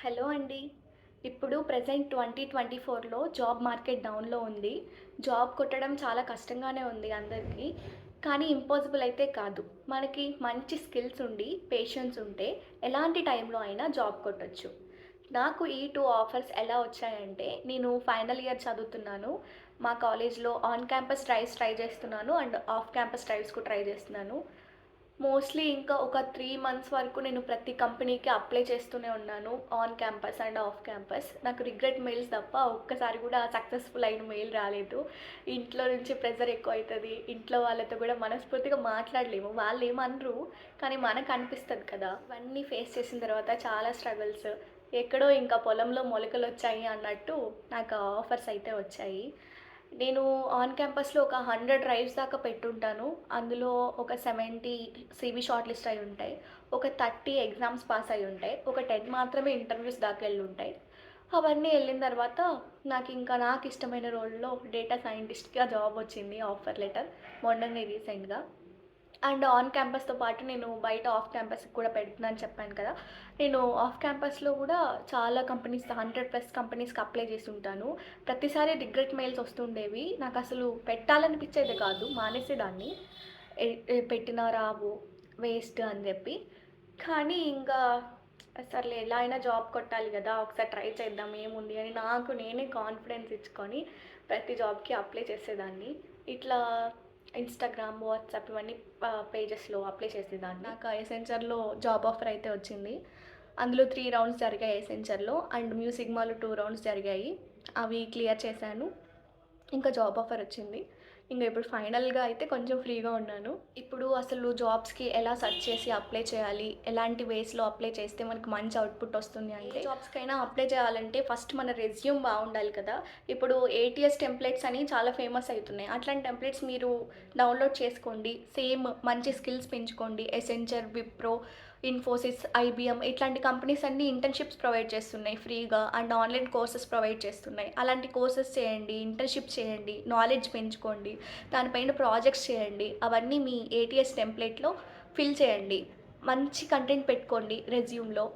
Hello అండి. ఇప్పుడు present 2024లో job market డౌన్‌లో ఉంది. జాబ్ కొట్టడం చాలా కష్టంగానే ఉంది అందరికీ. కానీ ఇంపాసిబుల్ అయితే కాదు. మనకి మంచి స్కిల్స్ ఉండి, పేషెన్స్ ఉంటే ఎలాంటి టైంలో అయినా జాబ్ కొట్టొచ్చు. నాకు ఈ 2 ఆఫర్స్ ఎలా వచ్చాయంటే, నేను ఫైనల్ ఇయర్ చదువుతున్నాను. మా కాలేజ్‌లో ఆన్ క్యాంపస్ డ్రైవ్స్ ట్రై చేస్తున్నాను అండ్ ఆఫ్ క్యాంపస్ డ్రైవ్స్ కూడా ట్రై చేస్తున్నాను. మోస్ట్‌లీ ఇంకా ఒక 3 మంత్స్ వరకు నేను ప్రతి కంపెనీకి అప్లై చేస్తూనే ఉన్నాను. On campus and off campus. నాకు రిగ్రెట్ మెయిల్స్ తప్ప ఒక్కసారి కూడా సక్సెస్‌ఫుల్ అయిన మెయిల్ రాలేదు. ఇంట్లో నుంచి ప్రెషర్ ఎక్కువైతది. ఇంట్లో వాళ్ళతో కూడా మనస్ఫూర్తిగా మాట్లాడలేము. వాళ్ళేమనరు. కానీ మనకు అనిపిస్తది కదా! ఇవన్నీ ఫేస్ చేసిన తర్వాత చాలా స్ట్రగుల్స్. ఎక్కడో ఇంకా పొలంలో మొలకలొచ్చాయి అన్నట్టు నాకు ఆఫర్స్ అయితే వచ్చాయి. నేను ఆన్ క్యాంపస్‌లో ఒక 100 డ్రైవ్స్ దాకా పెట్టుంటాను. అందులో ఒక 70 సీవీ షార్ట్ లిస్ట్ అయ్యి ఉంటాయి. ఒక 30 ఎగ్జామ్స్ పాస్ అయ్యి ఉంటాయి. ఒక 10 మాత్రమే ఇంటర్వ్యూస్ దాకా ఎళ్ళుంటాయి. అవన్నీ ఎళ్ళిన తర్వాత నాకిష్టమైన రోల్‌లో డేటా సైంటిస్ట్‌గా జాబ్ వచ్చింది ఆఫర్ లెటర్ మొన్ననే రీసెంట్‌గా. అండ్ ఆన్ క్యాంపస్‌తో పాటు నేను బయట ఆఫ్ క్యాంపస్‌కి కూడా పెడుతున్నాను చెప్పాను కదా! నేను ఆఫ్ క్యాంపస్‌లో కూడా చాలా కంపెనీస్ 100+ కంపెనీస్‌కి అప్లై చేసుంటాను. ప్రతిసారి రిగ్రెట్ మెయిల్స్ వస్తుండేవి. నాకసలు పెట్టాలనిపిచ్చేది కాదు. మానేసేదాన్ని. పెట్టినా రావు, వేస్ట్ అని జెప్పి. కానీ ఇంకా సర్లే ఎలా అయినా జాబ్ కొట్టాలి గదా! ఒకసారి ట్రై చేద్దాం ఏముంది అని నాకు నేనే కాన్ఫిడెన్స్ ఇచ్చుకొని ప్రతి జాబ్‌కి అప్లై చేసేదాన్ని. ఇట్లా ఇన్‌స్టాగ్రామ్, వాట్సాప్ ఇవన్నీ పేజెస్‌లో అప్లై చేసేదాన్ని. నాకు ఎసెంచర్‌లో జాబ్ ఆఫర్ అయితే వచ్చింది. అందులో 3 రౌండ్స్ జరిగాయి ఎసెంచర్‌లో అండ్ మ్యూసిగ్మాలో 2 రౌండ్స్ జరిగాయి. అవి క్లియర్ చేశాను. ఇంకా జాబ్ ఆఫర్ వచ్చింది. ఇప్పుడు ఫైనల్‌గా అయితే కొంచెం ఫ్రీగా ఉన్నాను. ఇప్పుడు అసలు జాబ్స్‌కి ఎలా సెర్చ్ చేసి అప్లై చేయాలి? ఎలాంటి వేస్‌లో అప్లై చేస్తే మనకు మంచి అవుట్‌పుట్ వస్తుంది అంటే, ఏ జాబ్స్‌కైనా అప్లై చేయాలంటే ఫస్ట్ మన రెజ్యూమ్ బావుండాలి కదా! ఇప్పుడు ఏటీఎస్ టెంప్లెట్స్ అని చాలా ఫేమస్ అయితున్నాయి. అట్లాంటి టెంప్లెట్స్ మీరు డౌన్‌లోడ్ చేసుకోండి. సేమ్ మంచి స్కిల్స్ పెంచుకోండి. ఎసెంచర్, విప్రో, ఇన్ఫోసిస్, ఐబీఎం ఇట్లాంటి కంపెనీస్ అన్నీ ఇంటర్న్‌షిప్స్ ప్రొవైడ్ చేస్తున్నాయి ఫ్రీగా అండ్ ఆన్‌లైన్ కోర్సెస్ ప్రొవైడ్ చేస్తున్నాయి. అలాంటి కోర్సెస్ చేయండి, ఇంటర్న్‌షిప్ చేయండి, నాలెడ్జ్ పెంచుకోండి. దానిపైన ప్రాజెక్ట్స్ చేయండి. అవన్నీ మీ ఏటీఎస్ టెంప్లేట్‌లో ఫిల్ చేయండి. మంచి కంటెంట్ పెట్టుకోండి రెజ్యూమ్‌లో.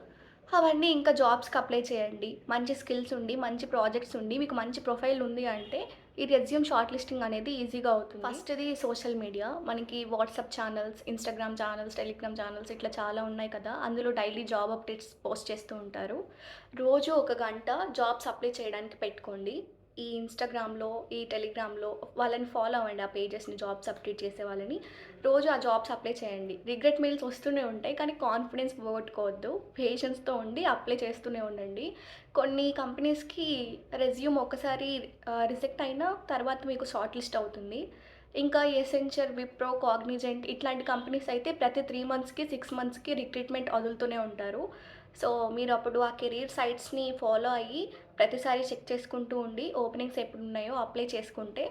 అవన్నీ ఇంకా జాబ్స్‌కి అప్లై చేయండి. మంచి స్కిల్స్ ఉండి, మంచి ప్రాజెక్ట్స్ ఉండి, మీకు మంచి ప్రొఫైల్ ఉంది అంటే ఈ రెజ్యూమ్ షార్ట్ లిస్టింగ్ అనేది ఈజీగా అవుతుంది. ఫస్ట్‌ది సోషల్ మీడియా. మనకి WhatsApp channels, Instagram channels, Telegram channels ఇట్లా చాలా ఉన్నాయి కదా! అందులో డైలీ జాబ్ అప్డేట్స్ పోస్ట్ చేస్తూ ఉంటారు. రోజు ఒక గంట జాబ్స్ అప్లై చేయడానికి పెట్టుకోండి. ఈ ఇన్‌స్టాగ్రామ్‌లో, ఈ టెలిగ్రామ్‌లో వాళ్ళని ఫాలో అవ్వండి ఆ పేజెస్‌ని జాబ్స్ అప్డేట్ చేసే వాళ్ళని. రోజు ఆ జాబ్స్ అప్లై చేయండి. రిగ్రెట్ మెయిల్స్ వస్తూనే ఉంటాయి. కానీ కాన్ఫిడెన్స్ పోగొట్టుకోవద్దు. పేషెన్స్‌తో ఉండి అప్లై చేస్తూనే ఉండండి. కొన్ని కంపెనీస్‌కి రెజ్యూమ్ ఒకసారి రిజెక్ట్ అయినా తర్వాత మీకు షార్ట్ లిస్ట్ అవుతుంది. ఇంకా ఎసెంచర్, విప్రో, కాగ్నిజెంట్ ఇట్లాంటి కంపెనీస్ అయితే ప్రతి 3 మంత్స్‌కి, 6 మంత్స్‌కి రిక్రూట్‌మెంట్ వదులుతూనే ఉంటారు. సో, మీరప్పుడు ఆ కెరీర్ సైట్స్‌ని ఫాలో అయ్యి ప్రతిసారి చెక్ చేసుకుంటూ ఉండి ఓపెనింగ్స్ ఎప్పుడున్నాయో అప్లై చేసుకుంటే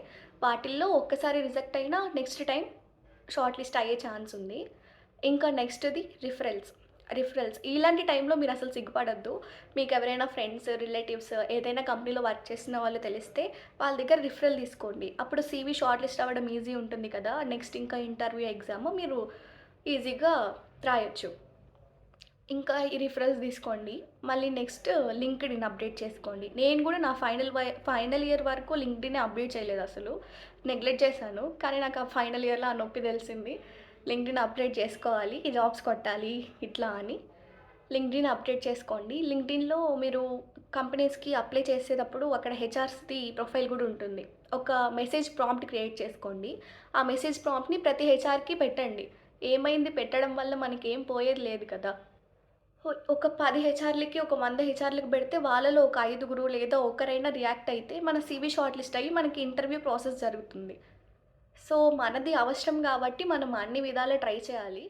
వాటిల్లో ఒక్కసారి రిజెక్ట్ అయినా నెక్స్ట్ టైం షార్ట్ లిస్ట్ అయ్యే ఛాన్స్ ఉంది. ఇంకా నెక్స్ట్‌ది రిఫరల్స్. రిఫరల్స్ ఇలాంటి టైంలో మీరసలు సిగ్గుపడొద్దు. మీకెవరైనా ఫ్రెండ్స్, రిలేటివ్స్ ఏదైనా కంపెనీలో వర్క్ చేస్తున్న వాళ్ళు తెలిస్తే వాళ్ళ దగ్గర రిఫరల్ తీసుకోండి. అప్పుడు సీవీ షార్ట్ లిస్ట్ అవ్వడం ఈజీ ఉంటుంది కదా! నెక్స్ట్ ఇంకా ఇంటర్వ్యూ ఎగ్జామ్ మీరు ఈజీగా రాయొచ్చు. ఇంకా ఈ రిఫరల్స్ తీసుకోండి. మళ్ళీ నెక్స్ట్ లింక్డ్ఇన్ అప్డేట్ చేసుకోండి. నేను గూడా నా ఫైనల్ ఇయర్ వరకు లింక్డ్ఇన్ అప్డేట్ చేయలేదసలు. నెగ్లెక్ట్ చేశాను. కానీ నాకు ఆ ఫైనల్ ఇయర్‌లో ఆ నొప్పి తెలిసింది. లింక్డ్ఇన్ అప్డేట్ చేసుకోవాలి. ఈ జాబ్స్ కొట్టాలి ఇట్లా అని. లింక్డ్ఇన్ అప్డేట్ చేసుకోండి. లింక్డ్ఇన్‌లో మీరు కంపెనీస్‌కి అప్లై చేసేటప్పుడు అక్కడ హెచ్ఆర్స్‌ది ప్రొఫైల్ గూడా ఉంటుంది. ఒక మెసేజ్ ప్రాంప్ట్ క్రియేట్ చేసుకోండి. ఆ మెసేజ్ ప్రాంప్ట్‌ని ప్రతి హెచ్ఆర్‌కి పెట్టండి. ఏమైంది పెట్టడం వల్ల మనకేం పోయేది లేదు కదా! ఒక 10 హెచ్ఆర్‌లకి, ఒక 100 హెచ్ఆర్‌లకి పెడితే వాళ్ళలో ఒక ఐదుగురు లేదా ఒకరైనా రియాక్ట్ అయితే మన సీవీ షార్ట్ లిస్ట్ అయ్యి మనకి ఇంటర్వ్యూ ప్రాసెస్ జరుగుతుంది. సో, మనది అవసరం గాబట్టి మనం అన్ని విధాలా ట్రై చేయాలి.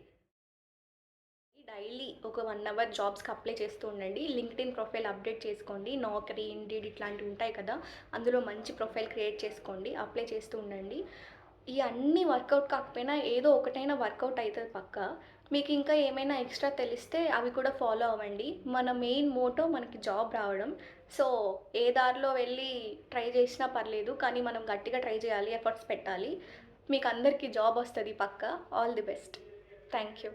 డైలీ ఒక 1 అవర్ జాబ్స్‌కి అప్లై చేస్తూ ఉండండి. లింక్డ్ఇన్ ప్రొఫైల్ అప్డేట్ చేసుకోండి. నాకరీ, ఇండీడ్ ఇట్లాంటివి ఉంటాయి కదా! అందులో మంచి ప్రొఫైల్ క్రియేట్ చేసుకోండి. అప్లై చేస్తూ ఉండండి. ఈ అన్నీ వర్కౌట్ కాకపోయినా ఏదో ఒకటైనా వర్కౌట్ అయితది పక్కా. మీకు ఇంకా ఏమైనా ఎక్స్‌ట్రా తెలిస్తే అవి కూడా ఫాలో అవ్వండి. మన మెయిన్ మోటో మనకి జాబ్ రావడం. సో, ఏ దారిలో వెళ్ళి ట్రై చేసినా పర్లేదు. కానీ మనం గట్టిగా ట్రై చేయాలి. ఎఫర్ట్స్ పెట్టాలి. మీకందరికీ జాబ్ వస్తది పక్కా. All the best. Thank you.